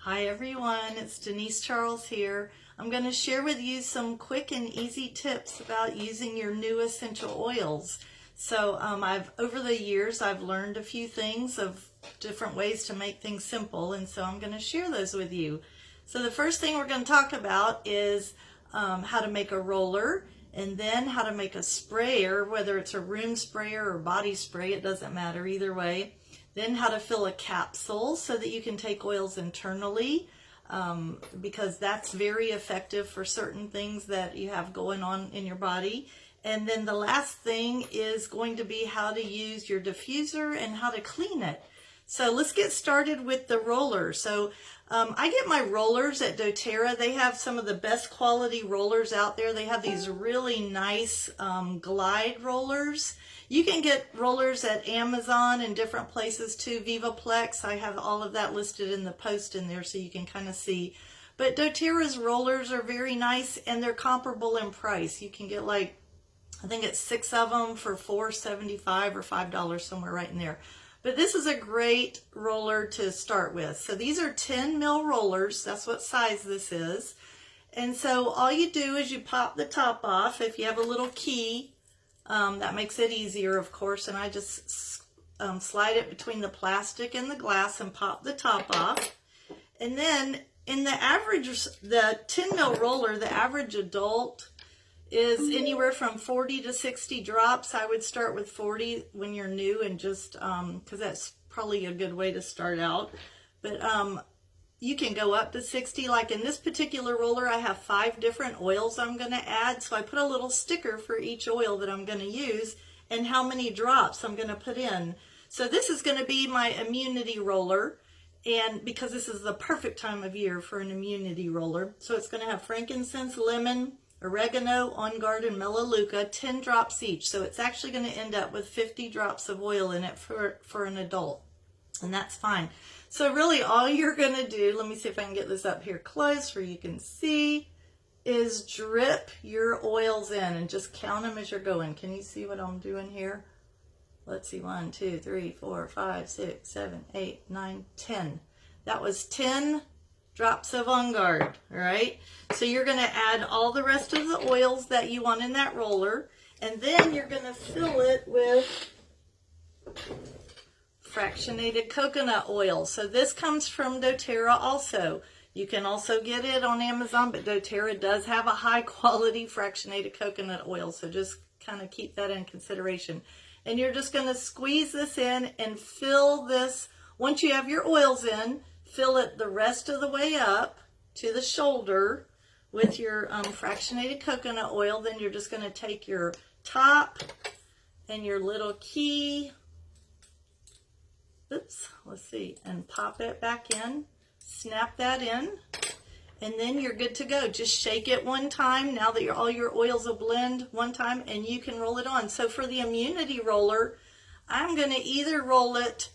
Hi everyone, it's Denise Charles here. I'm going to share with you some quick and easy tips about using your new essential oils. So over the years I've learned a few things of different ways to make things simple, and so I'm going to share those with you. So the first thing we're going to talk about is how to make a roller, and then how to make a sprayer, whether it's a room sprayer or body spray, it doesn't matter either way. Then how to fill a capsule so that you can take oils internally, because that's very effective for certain things that you have going on in your body. And then the last thing is going to be how to use your diffuser and how to clean it. So let's get started with the roller. So I get my rollers at doTERRA. They have some of the best quality rollers out there. They have these really nice glide rollers. You can get rollers at Amazon and different places too. Vivaplex, I have all of that listed in the post in there so you can kind of see. But doTERRA's rollers are very nice and they're comparable in price. You can get I think it's 6 of them for $4.75 or $5, somewhere right in there. But this is a great roller to start with. So these are 10 mil rollers. That's what size this is. And so all you do is you pop the top off. If you have a little key, that makes it easier, of course. And I just slide it between the plastic and the glass and pop the top off. And then in the 10 mil roller, the average adult is anywhere from 40 to 60 drops. I would start with 40 when you're new, and just because that's probably a good way to start out. But you can go up to 60. Like in this particular roller, I have 5 different oils I'm going to add. So I put a little sticker for each oil that I'm going to use and how many drops I'm going to put in. So this is going to be my immunity roller, and because this is the perfect time of year for an immunity roller. So it's going to have frankincense, lemon, oregano, On Guard, and melaleuca, 10 drops each. So it's actually going to end up with 50 drops of oil in it for an adult. And that's fine. So really all you're going to do, let me see if I can get this up here close where you can see, is drip your oils in and just count them as you're going. Can you see what I'm doing here? Let's see, 1, 2, 3, 4, 5, 6, 7, 8, 9, 10. That was 10 drops of On Guard, all right? So you're going to add all the rest of the oils that you want in that roller, and then you're going to fill it with fractionated coconut oil. So this comes from doTERRA also. You can also get it on Amazon, but doTERRA does have a high quality fractionated coconut oil, so just kind of keep that in consideration. And you're just going to squeeze this in and fill this. Once you have your oils in, fill it the rest of the way up to the shoulder with your fractionated coconut oil. Then you're just going to take your top and your little key, and pop it back in, snap that in, and then you're good to go. Just shake it one time. Now that all your oils will blend one time, and you can roll it on. So for the immunity roller, I'm going to either roll it,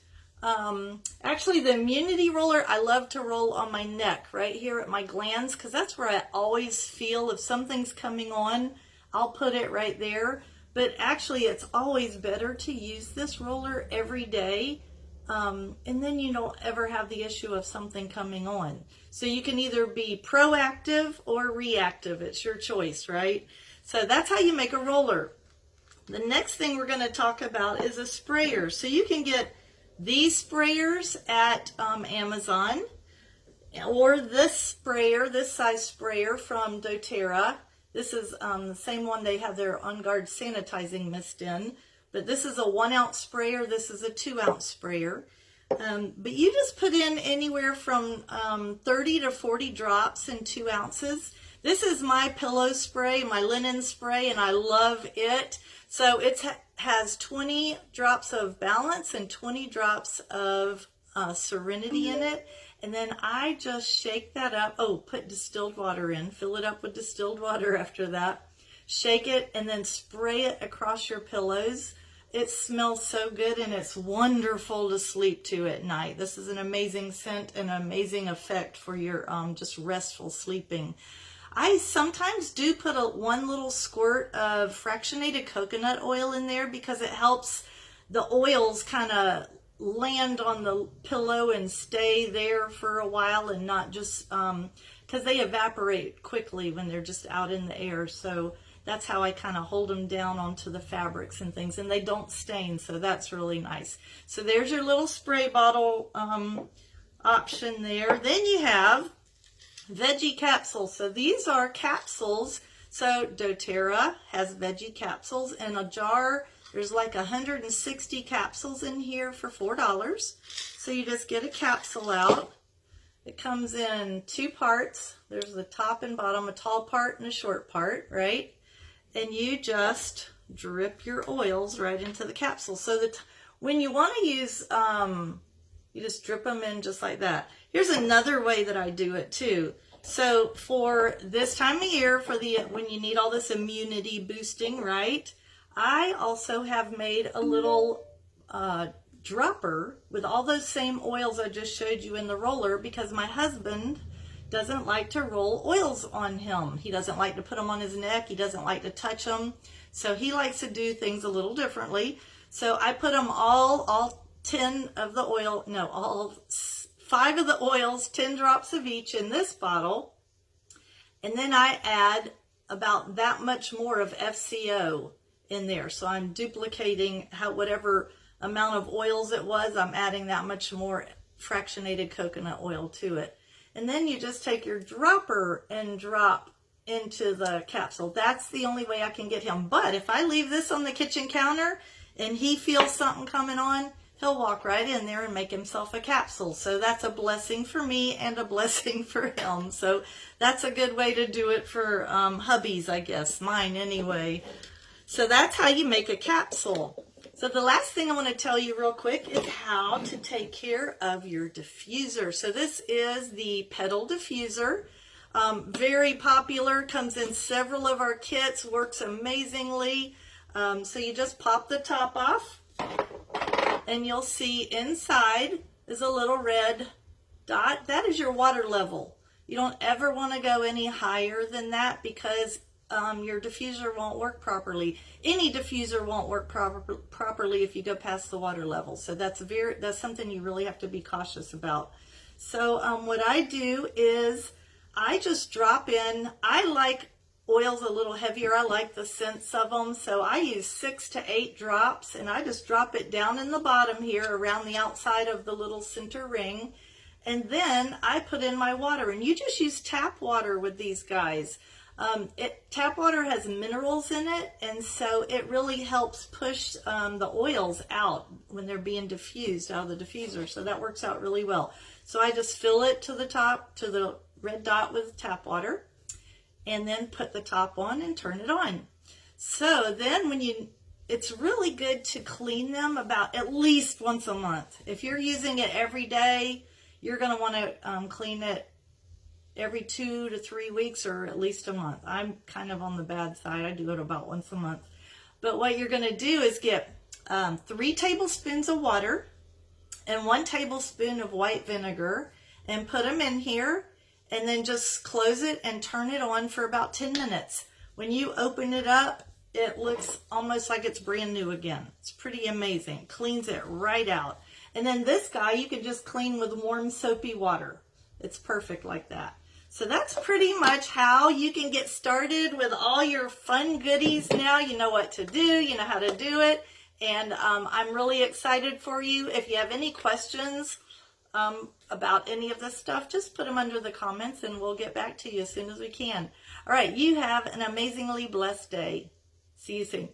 actually the immunity roller, I love to roll on my neck, right here at my glands, because that's where I always feel if something's coming on, I'll put it right there. But actually it's always better to use this roller every day, and then you don't ever have the issue of something coming on. So you can either be proactive or reactive. It's your choice, right? So that's how you make a roller. The next thing we're going to talk about is a sprayer. So you can get these sprayers at Amazon, or this sprayer, this size sprayer from doTERRA. This is the same one they have their On Guard sanitizing mist in, but this is a 1 ounce sprayer. This is a 2 ounce sprayer. But you just put in anywhere from 30 to 40 drops in 2 ounces. This is my pillow spray, my linen spray, and I love it. So it has 20 drops of Balance and 20 drops of Serenity in it. And then I just shake that up. Oh, put distilled water in. Fill it up with distilled water after that. Shake it and then spray it across your pillows. It smells so good, and it's wonderful to sleep to at night. This is an amazing scent and an amazing effect for your just restful sleeping. I sometimes do put one little squirt of fractionated coconut oil in there because it helps the oils kind of land on the pillow and stay there for a while and not just, because they evaporate quickly when they're just out in the air. So that's how I kind of hold them down onto the fabrics and things, and they don't stain, so that's really nice. So there's your little spray bottle option there. Then you have veggie capsules. So these are capsules. So doTERRA has veggie capsules in a jar. There's like 160 capsules in here for $4. So you just get a capsule out. It comes in 2 parts. There's the top and bottom, a tall part and a short part, right? And you just drip your oils right into the capsule. So that when you want to use, you just drip them in just like that. Here's another way that I do it too. So for this time of year, for when you need all this immunity boosting, right? I also have made a little dropper with all those same oils I just showed you in the roller, because my husband doesn't like to roll oils on him. He doesn't like to put them on his neck. He doesn't like to touch them. So he likes to do things a little differently. So I put them all 10 of the oil, no, all 5 of the oils, 10 drops of each in this bottle. And then I add about that much more of FCO in there. So I'm duplicating whatever amount of oils it was, I'm adding that much more fractionated coconut oil to it. And then you just take your dropper and drop into the capsule. That's the only way I can get him. But if I leave this on the kitchen counter and he feels something coming on, he'll walk right in there and make himself a capsule. So that's a blessing for me and a blessing for him. So that's a good way to do it for hubbies, I guess, mine anyway. So that's how you make a capsule. So the last thing I want to tell you real quick is how to take care of your diffuser. So this is the petal diffuser. Very popular, comes in several of our kits, works amazingly. So you just pop the top off and you'll see inside is a little red dot. That is your water level. You don't ever want to go any higher than that, because your diffuser won't work properly. Any diffuser won't work properly if you go past the water level. So that's something you really have to be cautious about. So what I do is I just drop in. I like oils a little heavier. I like the scents of them. So I use 6 to 8 drops, and I just drop it down in the bottom here around the outside of the little center ring. And then I put in my water, and you just use tap water with these guys. Tap water has minerals in it, and so it really helps push the oils out when they're being diffused out of the diffuser. So that works out really well. So I just fill it to the top, to the red dot with tap water, and then put the top on and turn it on. So then it's really good to clean them about at least once a month. If you're using it every day, you're going to want to clean it every 2 to 3 weeks, or at least a month. I'm kind of on the bad side. I do it about once a month. But what you're going to do is get 3 tablespoons of water and 1 tablespoon of white vinegar, and put them in here, and then just close it and turn it on for about 10 minutes. When you open it up, it looks almost like it's brand new again. It's pretty amazing. Cleans it right out. And then this guy you can just clean with warm soapy water. It's perfect like that. So that's pretty much how you can get started with all your fun goodies now. You know what to do, you know how to do it, and I'm really excited for you. If you have any questions about any of this stuff, just put them under the comments and we'll get back to you as soon as we can. All right, you have an amazingly blessed day. See you soon.